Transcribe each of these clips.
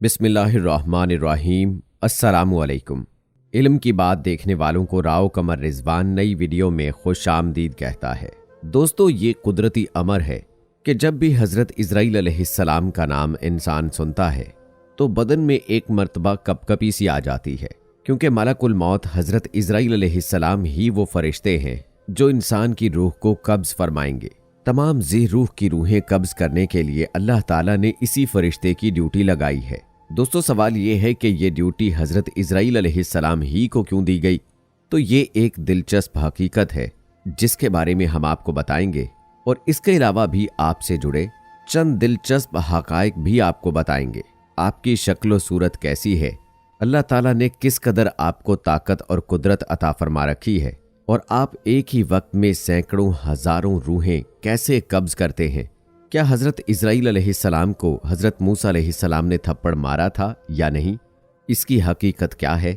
बिस्मिल्लाहिर्रहमानिर्रहीम। अस्सलामुअलैकुम। इल्म की बात देखने वालों को राव कमर रिजवान नई वीडियो में खुश आमदीद कहता है। दोस्तों, ये कुदरती अमर है कि जब भी हज़रत इज़राइल अलैहिस्सलाम का नाम इंसान सुनता है तो बदन में एक मर्तबा कपकपी सी आ जाती है, क्योंकि मलकुल मौत हज़रत इज़राइल अलैहिस्सलाम ही वो फरिश्ते हैं जो इंसान की रूह को कब्ज़ फरमाएंगे। तमाम जी रूह की रूहें कब्ज़ करने के लिए अल्लाह ताला ने इसी फरिश्ते की ड्यूटी लगाई है। दोस्तों, सवाल ये है कि ये ड्यूटी हज़रत इज़राइल अलैहिस्सलाम ही को क्यों दी गई? तो ये एक दिलचस्प हकीकत है जिसके बारे में हम आपको बताएंगे, और इसके अलावा भी आपसे जुड़े चंद दिलचस्प हकायक भी आपको बताएंगे। आपकी शक्ल सूरत कैसी है, अल्लाह ताला ने किस कदर आपको ताकत और कुदरत अता फरमा रखी है, और आप एक ही वक्त में सैकड़ों हजारों रूहें कैसे कब्ज करते हैं। क्या हज़रत इज़राइल अलैहिस्सलाम को हज़रत मूसा अलैहिस्सलाम ने थप्पड़ मारा था या नहीं? इसकी हकीकत क्या है?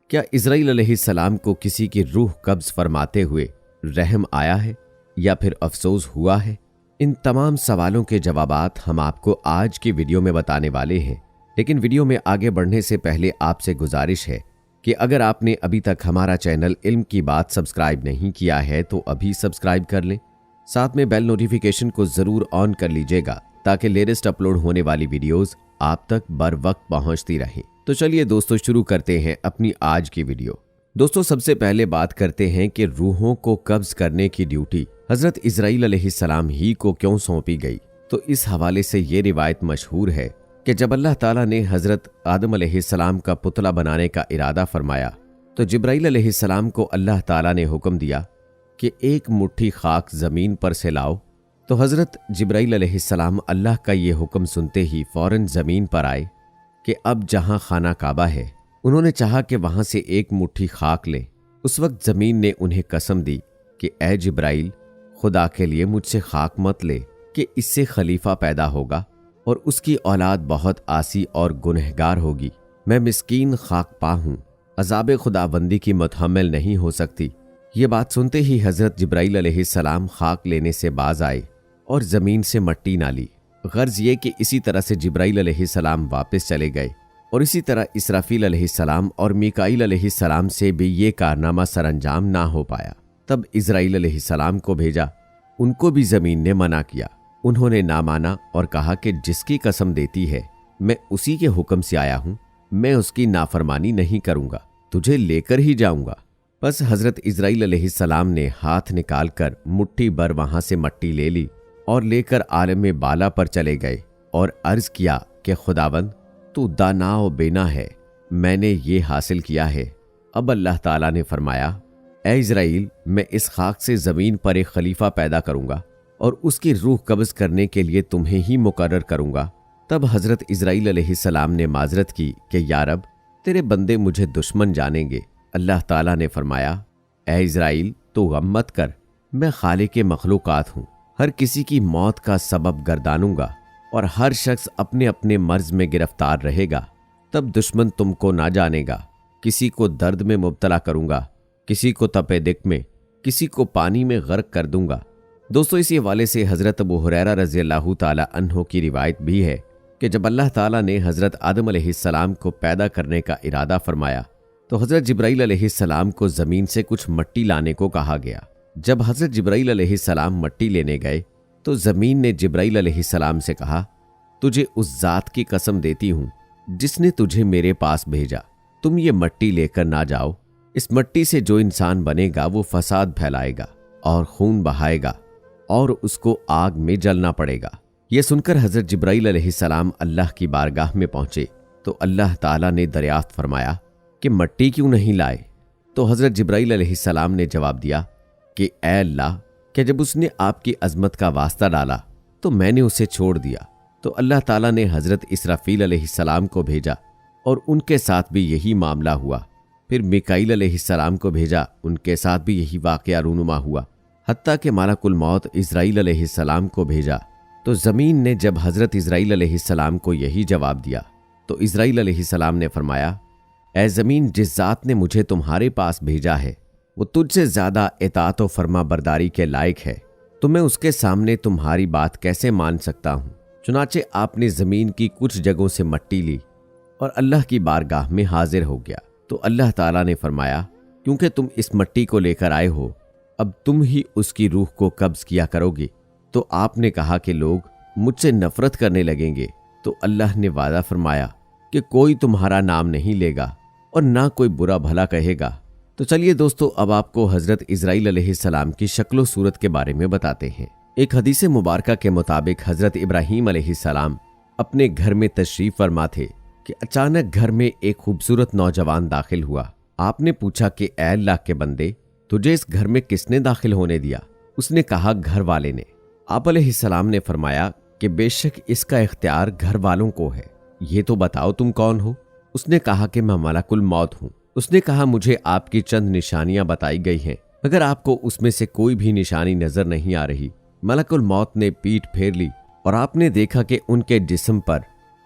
क्या इज़राइल अलैहिस्सलाम को किसी की रूह कब्ज फरमाते हुए रहम आया है या फिर अफसोस हुआ है? इन तमाम सवालों के जवाबात हम आपको आज की वीडियो में बताने वाले हैं। लेकिन वीडियो में आगे बढ़ने से पहले आपसे गुजारिश है कि अगर आपने अभी तक हमारा चैनल इल्म की बात सब्सक्राइब नहीं किया है तो अभी सब्सक्राइब कर लें। साथ में बेल नोटिफिकेशन को जरूर ऑन कर लीजिएगा ताकि लेटेस्ट अपलोड होने वाली वीडियोस आप तक बर वक्त पहुंचती रहें। तो चलिए दोस्तों, शुरू करते हैं अपनी आज की वीडियो। दोस्तों, सबसे पहले बात करते हैं कि रूहों को कब्ज करने की ड्यूटी हजरत इज़राइल अलैहिस्सलाम ही को क्यों सौंपी गई। तो इस हवाले से ये रिवायत मशहूर है कि जब अल्लाह ताला ने हजरत आदम अलैहिस्सलाम का पुतला बनाने का इरादा फरमाया तो जिब्राइल अलैहिस्सलाम को अल्लाह ताला ने हुक्म दिया कि एक मुट्ठी खाक जमीन पर से लाओ। तो हजरत जिब्राइल अलैहिस्सलाम अल्लाह का ये हुक्म सुनते ही फौरन जमीन पर आए कि अब जहां खाना काबा है उन्होंने चाहा कि वहां से एक मुट्ठी खाक लें। उस वक्त जमीन ने उन्हें कसम दी कि ए जिब्राइल, खुदा के लिए मुझसे खाक मत ले कि इससे खलीफा पैदा होगा और उसकी औलाद बहुत आसी और गुनहगार होगी। मैं मिस्कीन खाक पा हूं, अजाब खुदाबंदी की मुतहम्मिल नहीं हो सकती। ये बात सुनते ही हजरत जिब्राइल अलैहिस्सलाम खाक लेने से बाज आए और जमीन से मट्टी ना ली। गर्ज ये कि इसी तरह से जिब्राइल अलैहिस्सलाम वापस चले गए और इसी तरह इसराफील अलैहिस्सलाम और मीकाईल अलैहिस्सलाम से भी ये कारनामा सरअंजाम ना हो पाया। तब इज़राइल अलैहिस्सलाम को भेजा, उनको भी जमीन ने मना किया। उन्होंने ना माना और कहा कि जिसकी कसम देती है मैं उसी के हुक्म से आया हूं, मैं उसकी नाफरमानी नहीं करूंगा, तुझे लेकर ही जाऊंगा। बस हजरत इज़राइल अलैहिस्सलाम ने हाथ निकालकर मुट्ठी भर वहां से मट्टी ले ली और लेकर आलम बाला पर चले गए और अर्ज किया कि खुदावंद, तू दाना बेना है, मैंने ये हासिल किया है। अब अल्लाह ताला ने फरमाया, ए इज़राइल, मैं इस खाक से जमीन पर एक खलीफा पैदा करूंगा और उसकी रूह कब्ज करने के लिए तुम्हें ही मुकर्रर करूंगा। तब हजरत इज़राइल अलैहिस्सलाम ने माजरत की कि या रब, तेरे बंदे मुझे दुश्मन जानेंगे। अल्लाह ताला ने फरमाया, ए इज़राइल, तो गम मत कर, मैं खालिक मखलूकात हूँ, हर किसी की मौत का सबब गर्दानूंगा और हर शख्स अपने अपने मर्ज में गिरफ्तार रहेगा। तब दुश्मन तुमको ना जानेगा। किसी को दर्द में मुब्तला करूंगा, किसी को तपे दिक में, किसी को पानी में गर्क कर दूंगा। दोस्तों, इसी हवाले से हजरत अबू हुरैरा रज़ियल्लाहु ताला अन्हो की रिवायत भी है कि जब अल्लाह ताला ने हजरत आदम अलैहिस्सलाम को पैदा करने का इरादा फरमाया तो हजरत जिब्राइल अलैहिस्सलाम को जमीन से कुछ मट्टी लाने को कहा गया। जब हजरत जिब्राइल अलैहिस्सलाम मट्टी लेने गए तो जमीन ने जिब्राइल अलैहिस्सलाम से कहा, तुझे उस जात की कसम देती हूं जिसने तुझे मेरे पास भेजा, तुम ये मट्टी लेकर ना जाओ। इस मट्टी से जो इंसान बनेगा वो फसाद फैलाएगा और खून बहाएगा और उसको आग में जलना पड़ेगा। यह सुनकर हजरत जिब्राइल अलैहिस्सलाम अल्लाह की बारगाह में पहुंचे तो अल्लाह ताला ने दरियाफ्त फरमाया कि मट्टी क्यों नहीं लाए। तो हजरत जिब्राइल अलैहिस्सलाम ने जवाब दिया कि ए अल्लाह, कि जब उसने आपकी अजमत का वास्ता डाला तो मैंने उसे छोड़ दिया। तो अल्लाह ताला ने हजरत इसराफील अलैहिस्सलाम को भेजा और उनके साथ भी यही मामला हुआ। फिर मीकाईल अलैहिस्सलाम को भेजा, उनके साथ भी यही वाक़या रूनुमा हुआ। हत्ता कि मलकुल मौत इज़राइल अलैहिस्सलाम को भेजा तो ज़मीन ने जब हज़रत इज़राइल अलैहिस्सलाम को यही जवाब दिया तो इज़राइल अलैहिस्सलाम ने फरमाया, ए ज़मीन, जिस ज़ात ने मुझे तुम्हारे पास भेजा है वो तुझसे ज़्यादा इताअत व फर्मा बरदारी के लायक है, तो मैं उसके सामने तुम्हारी बात कैसे मान सकता हूँ। चुनाचे आपने ज़मीन की कुछ जगहों से मट्टी ली और अल्लाह की बारगाह में हाजिर हो गया। तो अल्लाह ताला ने फरमाया, क्योंकि तुम इस मट्टी को लेकर आए हो, अब तुम ही उसकी रूह को कब्ज किया करोगे। तो आपने कहा कि लोग मुझसे नफरत करने लगेंगे। तो अल्लाह ने वादा फरमाया कि कोई तुम्हारा नाम नहीं लेगा और ना कोई बुरा भला कहेगा। तो चलिए दोस्तों, अब आपको हजरत इजराइल अलैहिस्सलाम की शक्ल सूरत के बारे में बताते हैं। एक हदीस मुबारका के मुताबिक हजरत इब्राहीम अलैहिस्सलाम अपने घर में तशरीफ फरमा थे कि अचानक घर में एक खूबसूरत नौजवान दाखिल हुआ। आपने पूछा कि ऐ अल्लाह के बंदे, तुझे इस घर में किसने दाखिल होने दिया? उसने कहा, घर वाले ने। आप अलैहिस्सलाम ने फरमाया कि बेशक इसका इख्तियार घर वालों को है, ये तो बताओ तुम कौन हो? उसने कहा कि मैं मलकुल मौत हूँ। उसने कहा, मुझे आपकी चंद निशानियां बताई गई हैं, मगर आपको उसमें से कोई भी निशानी नजर नहीं आ रही। मलकुल मौत ने पीठ फेर ली और आपने देखा कि उनके जिस्म पर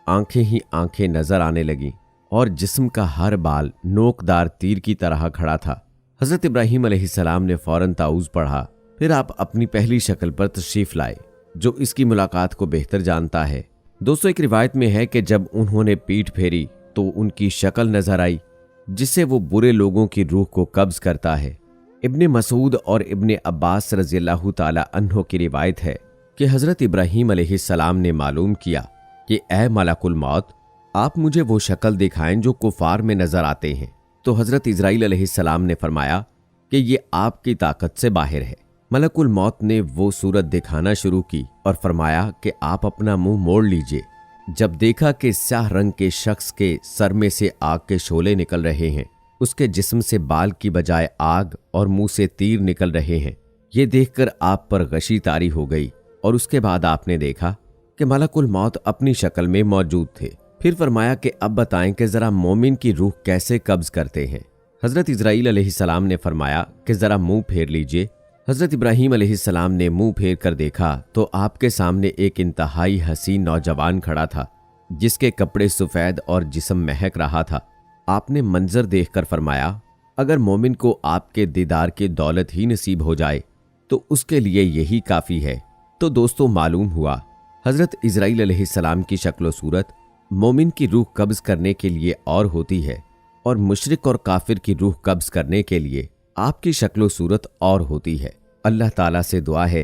आंखें ही आंखें नजर आने लगी और जिस्म का हर बाल नोकदार तीर की तरह खड़ा था। हजरत इब्राहीम अलैहिस्सलाम ने फौरन ताऊज़ पढ़ा। फिर आप अपनी पहली शक्ल पर तशरीफ लाए। जो इसकी मुलाकात को बेहतर जानता है। दोस्तों, एक रिवायत में है कि जब उन्होंने पीठ फेरी तो उनकी शक्ल नजर आई जिससे वो बुरे लोगों की रूह को कब्ज करता है। इब्ने मसूद और इब्ने अब्बास रज़ियल्लाहु ताला अन्हो की रिवायत है कि हजरत इब्राहीम अलैहिस्सलाम ने मालूम किया कि ए मलकुल मौत, आप मुझे वो शक्ल दिखाएं जो कुफार में नजर आते हैं। तो हजरत इजराइल अलैहिस्सलाम ने फरमाया कि ये आपकी ताकत से बाहर है। मलकुल मौत ने वो सूरत दिखाना शुरू की और फरमाया कि आप अपना मुंह मोड़ लीजिए। जब देखा कि स्याह रंग के शख्स के सर में से आग के शोले निकल रहे हैं, उसके जिस्म से बाल की बजाय आग और मुंह से तीर निकल रहे हैं, ये देखकर आप पर गशी तारी हो गई। और उसके बाद आपने देखा कि मलकुल मौत अपनी शक्ल में मौजूद थे। फिर फरमाया कि अब बताएं कि जरा मोमिन की रूह कैसे कब्ज करते हैं। हजरत इजराइल अलैहिस्सलाम ने फरमाया कि जरा मुंह फेर लीजिए। हजरत इब्राहीम अलैहिस्सलाम ने मुंह फेर कर देखा तो आपके सामने एक इंतहाई हसीन नौजवान खड़ा था जिसके कपड़े सफेद और जिस्म महक रहा था। आपने मंजर देखकर फरमाया, अगर मोमिन को आपके दीदार की दौलत ही नसीब हो जाए तो उसके लिए यही काफी है। तो दोस्तों, मालूम हुआ हजरत इजराइल अलैहिस्सलाम की शक्ल सूरत मोमिन की रूह कब्ज करने के लिए और होती है और मुशरिक और काफिर की रूह कब्ज करने के लिए आपकी शक्ल सूरत और होती है। अल्लाह ताला से दुआ है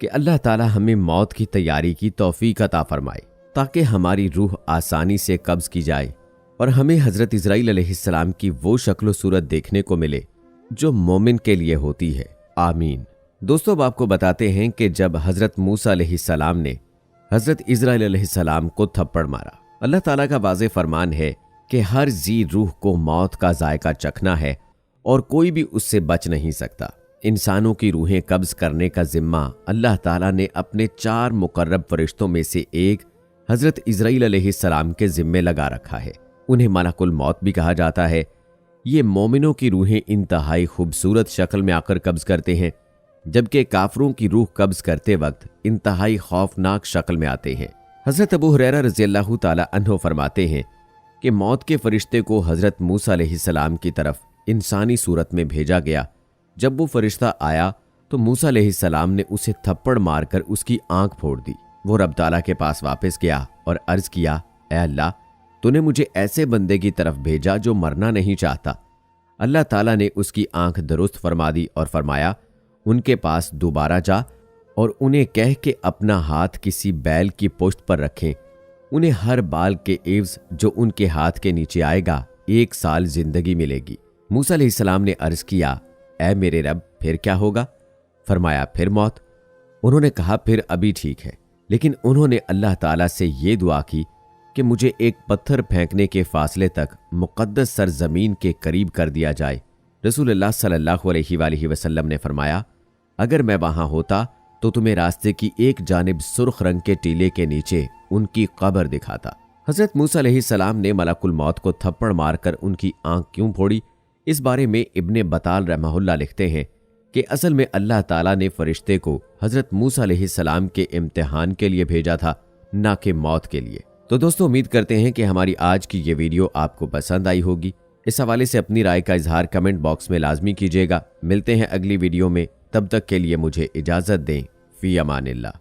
कि अल्लाह ताला हमें मौत की तैयारी की तौफीक अता फरमाए ताकि हमारी रूह आसानी से कब्ज की जाए और हमें हजरत इजराइल अलैहिस्सलाम की वो शक्ल सूरत देखने को मिले जो मोमिन के लिए होती है। आमीन। दोस्तों, अब आपको बताते हैं कि जब हजरत मूसा अलैहिस्सलाम ने हजरत इजराइल अलैहिस्सलाम को थप्पड़ मारा, अल्लाह ताला का वाज़े फरमान है कि हर जी रूह को मौत का जायका चखना है और कोई भी उससे बच नहीं सकता। इंसानों की रूहें कब्ज करने का जिम्मा अल्लाह ताला ने अपने 4 मुकर्रब फरिश्तों में से एक हजरत इजराइल अलैहिस्सलाम के जिम्मे लगा रखा है। उन्हें मलकुल मौत भी कहा जाता है। ये मोमिनों की रूहें इंतहाई खूबसूरत शक्ल में आकर कब्ज करते हैं, जबकि काफरों की रूह कब्ज करते वक्त इंतहाई खौफनाक शक्ल में आते हैं। हजरत अबू हुरैरा रज़ियल्लाहु ताला अन्हु फरमाते हैं कि मौत के फरिश्ते को हजरत मूसा अलैहिस्सलाम की तरफ इंसानी सूरत में भेजा गया। जब वो फरिश्ता आया तो मूसा अलैहिस्सलाम ने उसे थप्पड़ मारकर उसकी आंख फोड़ दी। वो रब ताला के पास वापस गया और अर्ज किया, ऐ अल्लाह, तूने मुझे ऐसे बंदे की तरफ भेजा जो मरना नहीं चाहता। अल्लाह ताला ने उसकी आंख दुरुस्त फरमा दी और फरमाया, उनके पास दोबारा जा और उन्हें कह के अपना हाथ किसी बैल की पुश्त पर रखें। उन्हें हर बाल के एवज जो उनके हाथ के नीचे आएगा 1 साल जिंदगी मिलेगी। मूसा अलैहिस्सलाम ने अर्ज किया, ऐ मेरे रब, फिर क्या होगा? फरमाया, फिर मौत। उन्होंने कहा, फिर अभी ठीक है। लेकिन उन्होंने अल्लाह ताला से ये दुआ की कि मुझे एक पत्थर फेंकने के फासले तक मुक़द्दस सरजमीन के करीब कर दिया जाए। रसूलुल्लाह सल्लल्लाहु अलैहि वसल्लम ने फरमाया, अगर मैं वहां होता तो तुम्हें रास्ते की एक जानिब सुर्ख रंग के टीले के नीचे उनकी कब्र दिखाता। हजरत मूसा अलैहिस्सलाम ने मलकुल मौत को थप्पड़ मारकर उनकी आंख क्यों फोड़ी, इस बारे में इब्ने बताल रहमहुल्लाह लिखते हैं कि असल में अल्लाह ताला ने फरिश्ते को हजरत मूसा अलैहिस्सलाम के इम्तिहान के लिए भेजा था, ना कि मौत के लिए। तो दोस्तों, उम्मीद करते हैं कि हमारी आज की ये वीडियो आपको पसंद आई होगी। इस हवाले से अपनी राय का इजहार कमेंट बॉक्स में लाजमी कीजिएगा। मिलते हैं अगली वीडियो में, तब तक के लिए मुझे इजाजत दें। फी अमानिल्लाह।